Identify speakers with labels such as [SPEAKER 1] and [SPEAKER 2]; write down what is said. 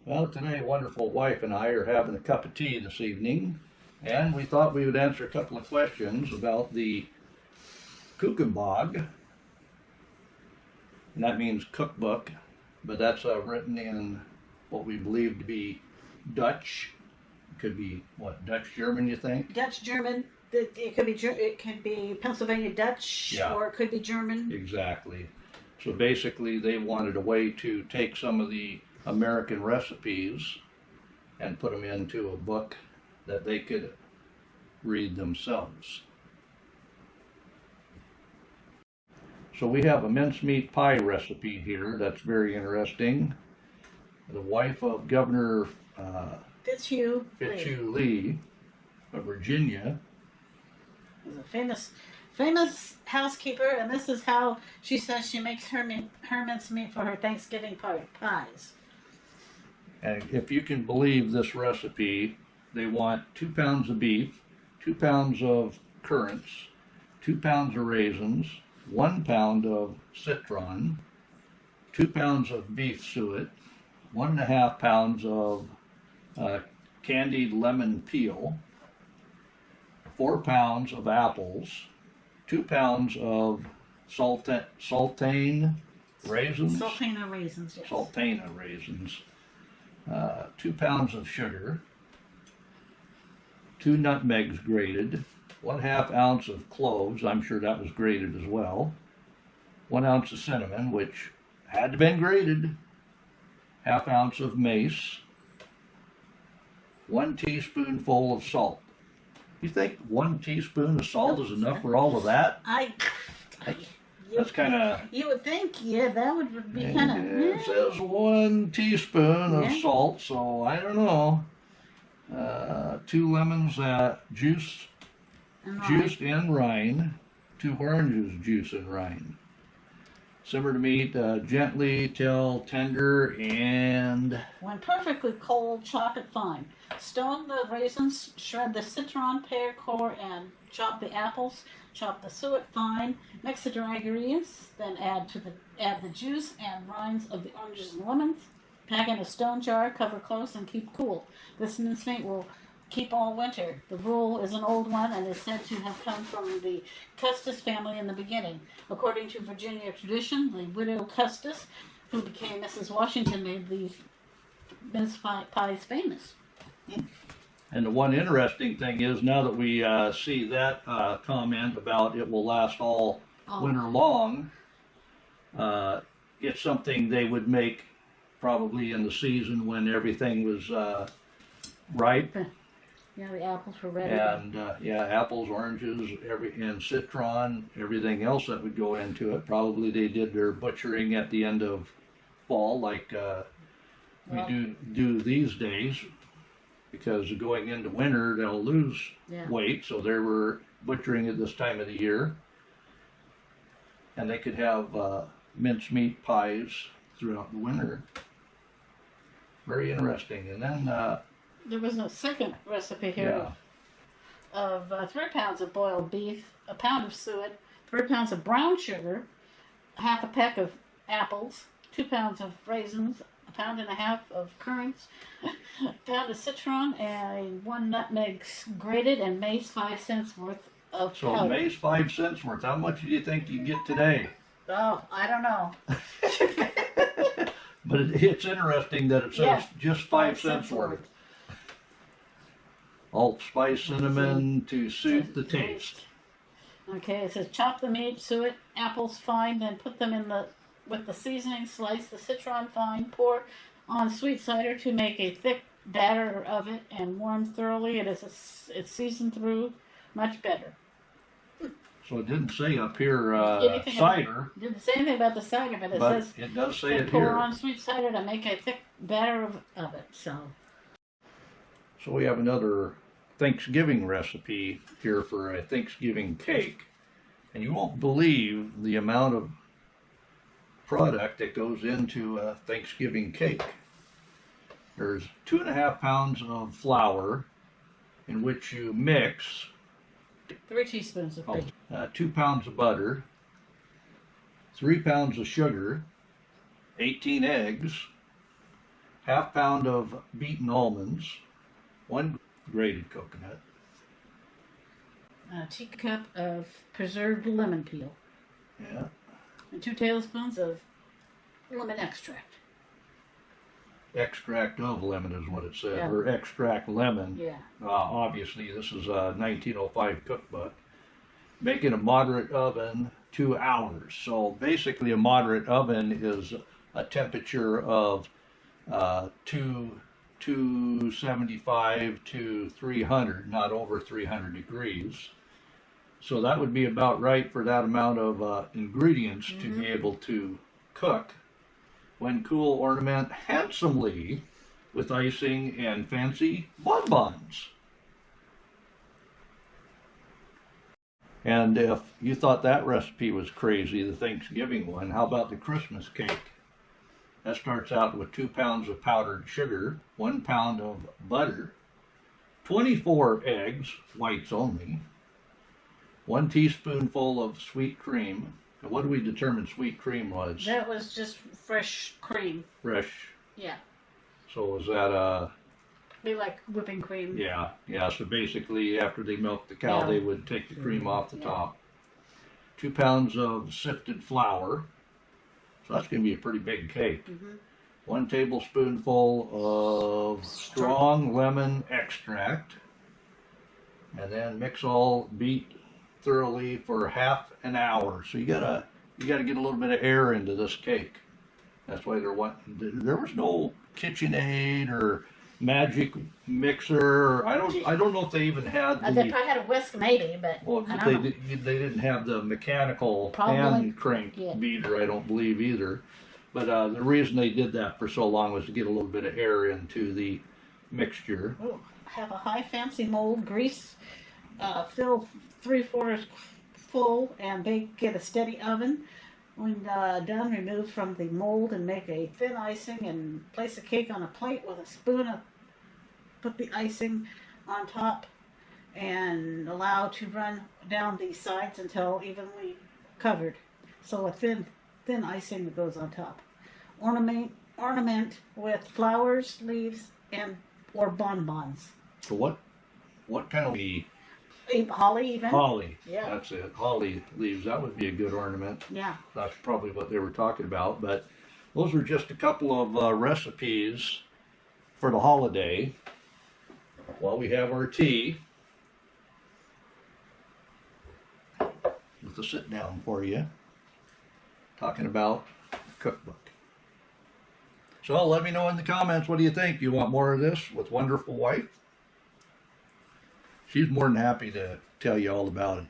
[SPEAKER 1] Well, today, wonderful wife and I are having a cup of tea this evening, and we thought we would answer a couple of questions about the Koekenbog, and that means cookbook, but that's written in what we believe to be Dutch. Could be what, Dutch German, you think?
[SPEAKER 2] Dutch German. It could be Pennsylvania Dutch,
[SPEAKER 1] Yeah.
[SPEAKER 2] or it could be German.
[SPEAKER 1] Exactly. So basically, they wanted a way to take some of the American recipes and put them into a book that they could read themselves. So we have a mincemeat pie recipe here that's very interesting. The wife of Governor
[SPEAKER 2] Fitzhugh
[SPEAKER 1] Lee of Virginia
[SPEAKER 2] is a famous housekeeper, and this is how she says she makes her mincemeat for her Thanksgiving pies.
[SPEAKER 1] And if you can believe this recipe, they want 2 pounds of beef, 2 pounds of currants, 2 pounds of raisins, 1 pound of citron, 2 pounds of beef suet, 1.5 pounds of candied lemon peel, 4 pounds of apples, 2 pounds of sultana raisins.
[SPEAKER 2] Sultana raisins, yes.
[SPEAKER 1] Sultana raisins. 2 pounds of sugar, 2 nutmegs grated, 1/2 ounce of cloves, I'm sure that was grated as well, 1 ounce of cinnamon, which had to been grated, 1/2 ounce of mace, 1 teaspoonful of salt. You think 1 teaspoon of salt is enough for all of that? That's kind of...
[SPEAKER 2] You would think, yeah, that would be kind of...
[SPEAKER 1] It says 1 teaspoon of salt, so I don't know. 2 lemons juiced in rind. 2 oranges juiced in rind. Simmer the meat gently till tender, and...
[SPEAKER 2] When perfectly cold, chop it fine. Stone the raisins, shred the citron, pear core, and chop the apples. Chop the suet fine. Mix the dry ingredients, then add the juice and rinds of the oranges and lemons. Pack in a stone jar, cover close, and keep cool. This mincemeat will keep all winter. The rule is an old one and is said to have come from the Custis family in the beginning. According to Virginia tradition, the widow Custis, who became Mrs. Washington, made these mince pies famous.
[SPEAKER 1] And the one interesting thing is, now that we see that comment about it will last all winter long, it's something they would make probably in the season when everything was ripe.
[SPEAKER 2] Yeah, the apples were ready.
[SPEAKER 1] And apples, oranges, and citron, everything else that would go into it. Probably they did their butchering at the end of fall, like we do these days, because going into winter they'll lose weight, so they were butchering at this time of the year, and they could have mincemeat pies throughout the winter. Very interesting. And then
[SPEAKER 2] there was a second recipe here of 3 pounds of boiled beef, 1 pound of suet, 3 pounds of brown sugar, 1/2 peck of apples, 2 pounds of raisins, 1.5 pounds of currants, 1 pound of citron, and 1 nutmeg grated, and mace 5 cents worth of powder.
[SPEAKER 1] So mace 5 cents worth. How much do you think you get today?
[SPEAKER 2] Oh, I don't know.
[SPEAKER 1] But it's interesting that it says just 5 cents worth. Allspice cinnamon to suit the taste.
[SPEAKER 2] Okay, it says chop the meat, suet, apples fine, then put them in with the seasoning, slice the citron fine, pour on sweet cider to make a thick batter of it, and warm thoroughly. It's seasoned through, much better.
[SPEAKER 1] So it didn't say up here cider.
[SPEAKER 2] It didn't say anything about the cider, but says
[SPEAKER 1] it does say it
[SPEAKER 2] pour
[SPEAKER 1] here.
[SPEAKER 2] on sweet cider to make a thick batter of it. So
[SPEAKER 1] we have another Thanksgiving recipe here for a Thanksgiving cake, and you won't believe the amount of product that goes into a Thanksgiving cake. There's 2.5 pounds of flour, in which you mix
[SPEAKER 2] 3 teaspoons of baking.
[SPEAKER 1] 2 pounds of butter, 3 pounds of sugar, 18 eggs, half pound of beaten almonds, 1 grated coconut,
[SPEAKER 2] A teacup of preserved lemon peel,
[SPEAKER 1] yeah,
[SPEAKER 2] and 2 tablespoons of lemon extract.
[SPEAKER 1] extract of lemon is what it said,
[SPEAKER 2] Yeah.
[SPEAKER 1] or extract lemon.
[SPEAKER 2] Yeah.
[SPEAKER 1] Obviously, this is a 1905 cookbook. Make in a moderate oven 2 hours. So basically, a moderate oven is a temperature of 275 to 300, not over 300 degrees. So that would be about right for that amount of ingredients to be able to cook. When cool, ornament handsomely with icing and fancy bonbons. And if you thought that recipe was crazy, the Thanksgiving one, how about the Christmas cake? That starts out with 2 pounds of powdered sugar, 1 pound of butter, 24 eggs, whites only, 1 teaspoonful of sweet cream. And what do we determine sweet cream was?
[SPEAKER 2] That was just fresh cream.
[SPEAKER 1] Fresh.
[SPEAKER 2] Yeah.
[SPEAKER 1] So was that
[SPEAKER 2] Be like whipping cream.
[SPEAKER 1] yeah. So basically, after they milked the cow,
[SPEAKER 2] Yeah.
[SPEAKER 1] they would take the cream off the
[SPEAKER 2] Yeah.
[SPEAKER 1] top. 2 pounds of sifted flour. So that's going to be a pretty big cake. 1 tablespoonful of strong lemon extract. And then beat thoroughly for half an hour. So you gotta get a little bit of air into this cake. That's why there was no KitchenAid or magic mixer. I don't know if they even had
[SPEAKER 2] They probably had a whisk, maybe, but
[SPEAKER 1] well,
[SPEAKER 2] I
[SPEAKER 1] they
[SPEAKER 2] don't know.
[SPEAKER 1] they didn't have the mechanical
[SPEAKER 2] Probably,
[SPEAKER 1] hand crank
[SPEAKER 2] yeah.
[SPEAKER 1] beater. I don't believe either. But the reason they did that for so long was to get a little bit of air into the mixture.
[SPEAKER 2] Ooh, have a high fancy mold, grease, fill 3/4 full, and bake in a steady oven. When done, remove from the mold and make a thin icing and place the cake on a plate with a spoon. Put the icing on top and allow to run down the sides until evenly covered. So a thin icing that goes on top. Ornament with flowers, leaves, or bonbons.
[SPEAKER 1] So what kind of
[SPEAKER 2] Holly even.
[SPEAKER 1] holly?
[SPEAKER 2] Yeah.
[SPEAKER 1] That's it. Holly leaves. That would be a good ornament.
[SPEAKER 2] Yeah.
[SPEAKER 1] That's probably what they were talking about. But those are just a couple of recipes for the holiday. While we have our tea, with a sit down for you, talking about the cookbook. So let me know in the comments, what do you think? You want more of this with Wonderful Wife? She's more than happy to tell you all about it.